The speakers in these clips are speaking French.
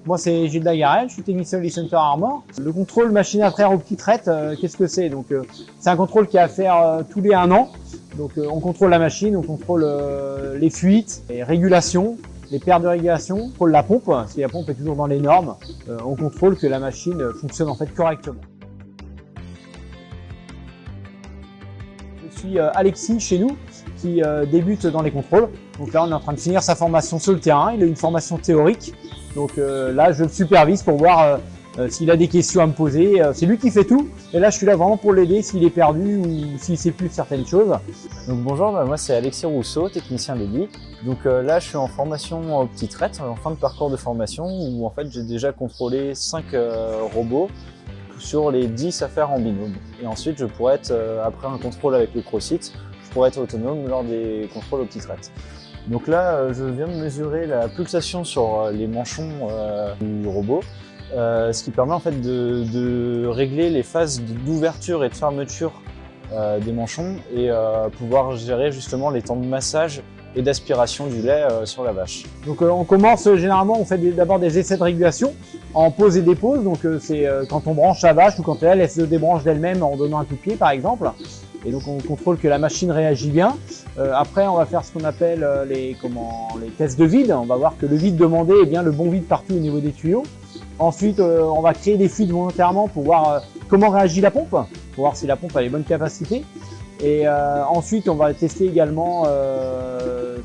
Moi c'est Gilles Dagarel, je suis technicien Lead Center Armor. Le contrôle machine à traire OptiTraite, qu'est-ce que c'est? Donc c'est un contrôle qui a à faire tous les 1 an. Donc on contrôle la machine, on contrôle les fuites, les régulations, les pertes de régulation, on contrôle la pompe, si la pompe est toujours dans les normes, on contrôle que la machine fonctionne en fait correctement. Je suis Alexis chez nous qui débute dans les contrôles. Donc là on est en train de finir sa formation sur le terrain, il a une formation théorique. Donc là je le supervise pour voir s'il a des questions à me poser. C'est lui qui fait tout et là je suis là vraiment pour l'aider s'il est perdu ou s'il sait plus certaines choses. Donc bonjour, moi c'est Alexis Rousseau, technicien Lely. Donc là je suis en formation OptiTraite, en fin de parcours de formation où en fait j'ai déjà contrôlé 5 robots sur les 10 à faire en binôme. Et ensuite je pourrais être, après un contrôle avec le CrossFit, je pourrais être autonome lors des contrôles OptiTraite. Donc là je viens de mesurer la pulsation sur les manchons du robot. Ce qui permet en fait de régler les phases d'ouverture et de fermeture des manchons et pouvoir gérer justement les temps de massage et d'aspiration du lait sur la vache. Donc on commence généralement, on fait d'abord des essais de régulation en pause et dépose. Donc c'est quand on branche la vache ou quand elle se débranche d'elle-même en donnant un coup de pied par exemple. Et donc on contrôle que la machine réagit bien. Après on va faire ce qu'on appelle les tests de vide. On va voir que le vide demandé est bien le bon vide partout au niveau des tuyaux. Ensuite, on va créer des fuites volontairement pour voir comment réagit la pompe, pour voir si la pompe a les bonnes capacités. Et ensuite, on va tester également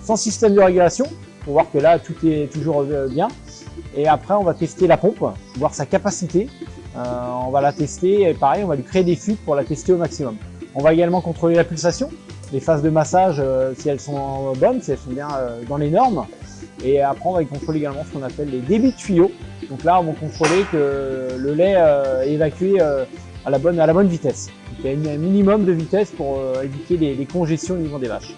sans système de régulation, pour voir que là, tout est toujours bien. Et après, on va tester la pompe, voir sa capacité. On va la tester et pareil, on va lui créer des fuites pour la tester au maximum. On va également contrôler la pulsation, les phases de massage, si elles sont bonnes, si elles sont bien dans les normes. Et après, on va contrôler également ce qu'on appelle les débits de tuyaux. Donc là, on va contrôler que le lait est évacué à la bonne vitesse. Donc, il y a un minimum de vitesse pour éviter les congestions au niveau des vaches.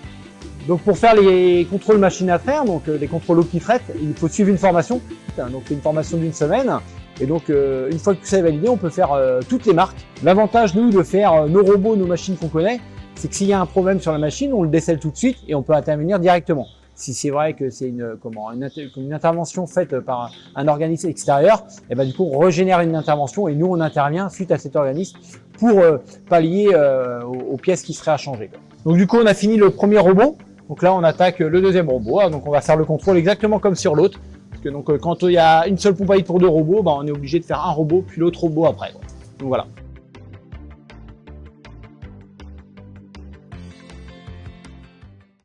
Donc pour faire les contrôles machine à traire, donc les contrôles OptiTraite, il faut suivre une formation. Donc c'est une formation d'1 semaine. Et donc une fois que tout ça est validé, on peut faire toutes les marques. L'avantage, nous, de faire nos robots, nos machines qu'on connaît, c'est que s'il y a un problème sur la machine, on le décèle tout de suite et on peut intervenir directement. Si c'est vrai que c'est une intervention faite par un organisme extérieur, et ben du coup on régénère une intervention et nous on intervient suite à cet organisme pour pallier aux pièces qui seraient à changer. Donc du coup on a fini le premier robot, donc là on attaque le deuxième robot, donc on va faire le contrôle exactement comme sur l'autre. Parce que donc quand il y a une seule pompe à vide pour 2 robots, ben, on est obligé de faire un robot puis l'autre robot après. Donc voilà.